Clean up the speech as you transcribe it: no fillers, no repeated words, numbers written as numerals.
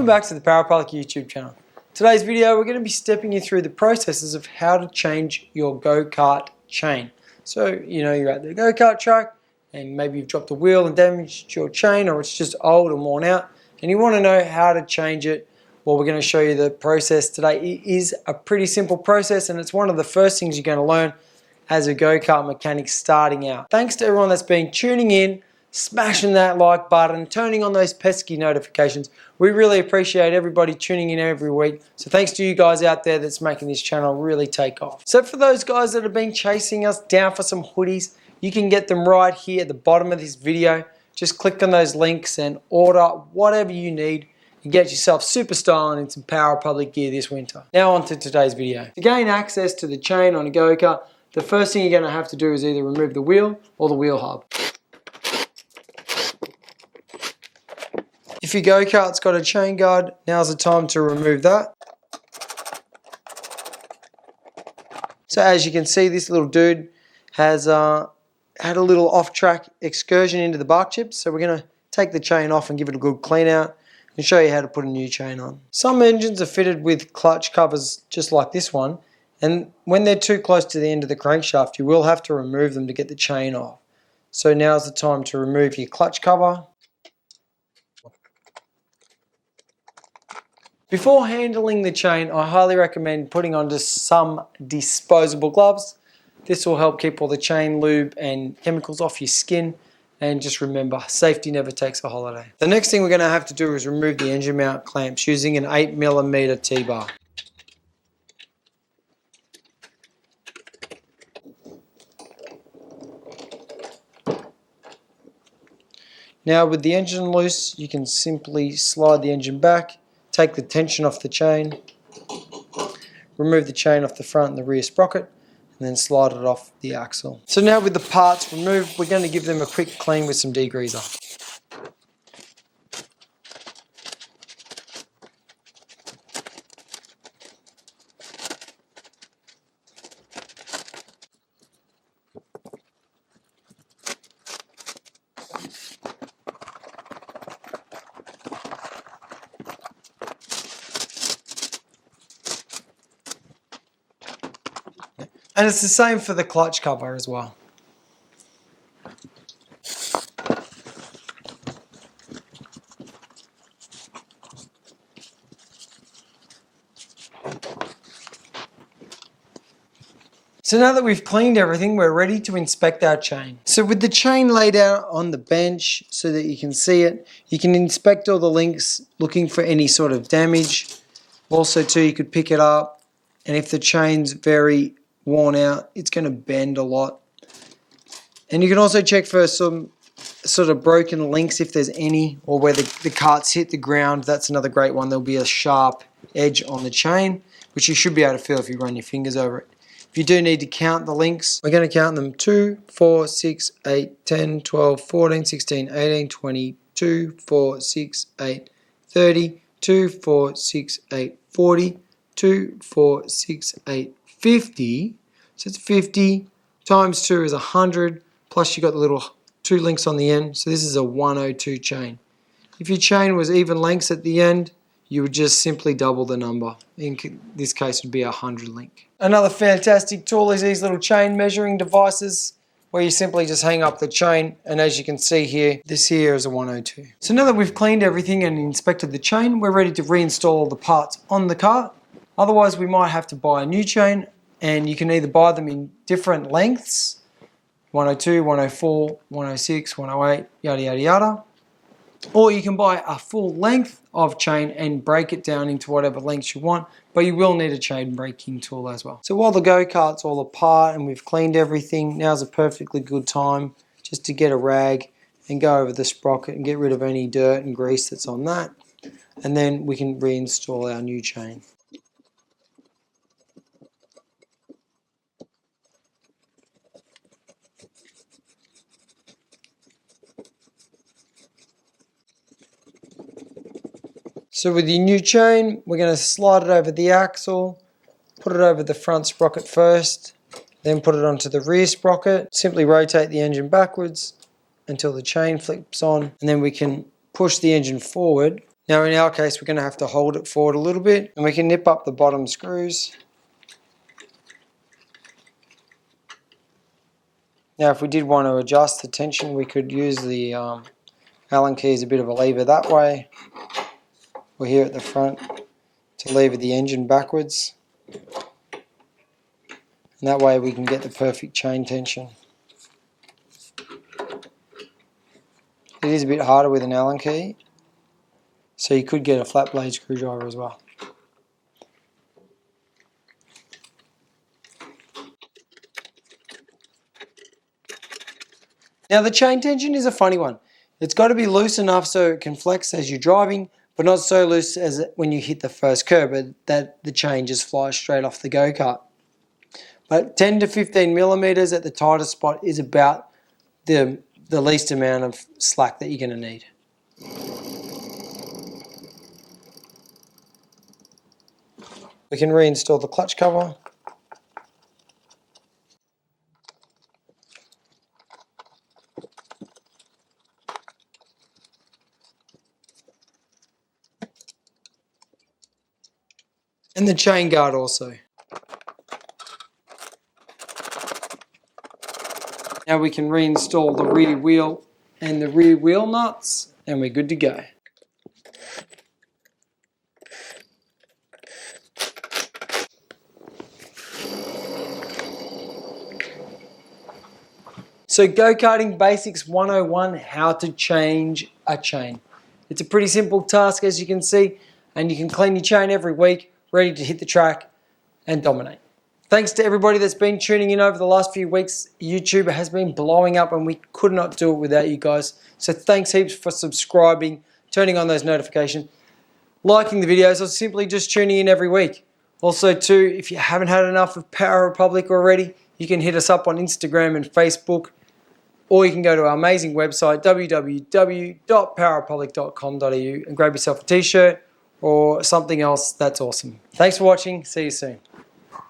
Welcome back to the Parapolic YouTube channel. Today's video we're going to be stepping you through the processes of how to change your go-kart chain. So you're at the go-kart track and maybe you've dropped a wheel and damaged your chain, or it's just old and worn out and you want to know how to change it. Well, we're going to show you the process today. It is a pretty simple process and it's one of the first things you're going to learn as a go-kart mechanic starting out. Thanks to everyone that's been tuning in, smashing that like button, turning on those pesky notifications. We really appreciate everybody tuning in every week. So thanks to you guys out there that's making this channel really take off. So for those guys that have been chasing us down for some hoodies, you can get them right here at the bottom of this video. Just click on those links and order whatever you need and get yourself super styling in some Parapolic gear this winter. Now on to today's video. To gain access to the chain on a go-kart, the first thing you're going to have to do is either remove the wheel or the wheel hub. If your go-kart's got a chain guard, now's the time to remove that. So as you can see, this little dude has had a little off-track excursion into the bark chips. So we're going to take the chain off and give it a good clean out and show you how to put a new chain on. Some engines are fitted with clutch covers just like this one. And when they're too close to the end of the crankshaft, you will have to remove them to get the chain off. So now's the time to remove your clutch cover. Before handling the chain, I highly recommend putting on just some disposable gloves. This will help keep all the chain lube and chemicals off your skin. And just remember, safety never takes a holiday. The next thing we're going to have to do is remove the engine mount clamps using an 8mm T-bar. Now with the engine loose, you can simply slide the engine back, take the tension off the chain, remove the chain off the front and the rear sprocket, and then slide it off the axle. So now with the parts removed, we're going to give them a quick clean with some degreaser. And it's the same for the clutch cover as well. So now that we've cleaned everything, we're ready to inspect our chain. So with the chain laid out on the bench so that you can see it, you can inspect all the links looking for any sort of damage. Also too, you could pick it up, and if the chain's very worn out, it's going to bend a lot. And you can also check for some sort of broken links if there's any, or where the carts hit the ground. That's another great one. There'll be a sharp edge on the chain, which you should be able to feel if you run your fingers over it. If you do need to count the links, we're going to count them 2, 4, 6, 8, 10, 12, 14, 16, 18, 20, 2, 4, 6, 8, 30, 2, 4, 6, 8, 40, 2, 4, 6, 8, 50. So it's 50 times 2 is 100, plus you got the little 2 links on the end. So this is a 102 chain. If your chain was even lengths at the end, you would just simply double the number. In this case, it would be a 100 link. Another fantastic tool is these little chain measuring devices, where you simply just hang up the chain, and as you can see here, this here is a 102. So now that we've cleaned everything and inspected the chain, we're ready to reinstall all the parts on the cart. Otherwise, we might have to buy a new chain, and you can either buy them in different lengths, 102, 104, 106, 108, yada yada yada. Or you can buy a full length of chain and break it down into whatever lengths you want, but you will need a chain breaking tool as well. So while the go-kart's all apart and we've cleaned everything, now's a perfectly good time just to get a rag and go over the sprocket and get rid of any dirt and grease that's on that. And then we can reinstall our new chain. So with your new chain, we're going to slide it over the axle, put it over the front sprocket first, then put it onto the rear sprocket. Simply rotate the engine backwards until the chain flips on, and then we can push the engine forward Now in our case, we're going to have to hold it forward a little bit, and we can nip up the bottom screws. Now if we did want to adjust the tension, we could use the Allen key as a bit of a lever that way, or here at the front to lever the engine backwards. And that way we can get the perfect chain tension. It is a bit harder with an Allen key, so you could get a flat blade screwdriver as well. Now the chain tension is a funny one. It's got to be loose enough so it can flex as you're driving, but not so loose as when you hit the first curb that the chain just flies straight off the go-kart. But 10 to 15 millimeters at the tightest spot is about the least amount of slack that you're going to need. We can reinstall the clutch cover. And the chain guard also. Now we can reinstall the rear wheel and the rear wheel nuts, and we're good to go. So Go-Karting Basics 101, how to change a chain. It's a pretty simple task, as you can see, and you can clean your chain every week, ready to hit the track and dominate. Thanks to everybody that's been tuning in over the last few weeks. YouTube has been blowing up and we could not do it without you guys. So thanks heaps for subscribing, turning on those notifications, liking the videos, or simply just tuning in every week. Also too, if you haven't had enough of Power Republic already, you can hit us up on Instagram and Facebook, or you can go to our amazing website, www.powerrepublic.com.au, and grab yourself a t-shirt or something else that's awesome. Thanks for watching. See you soon.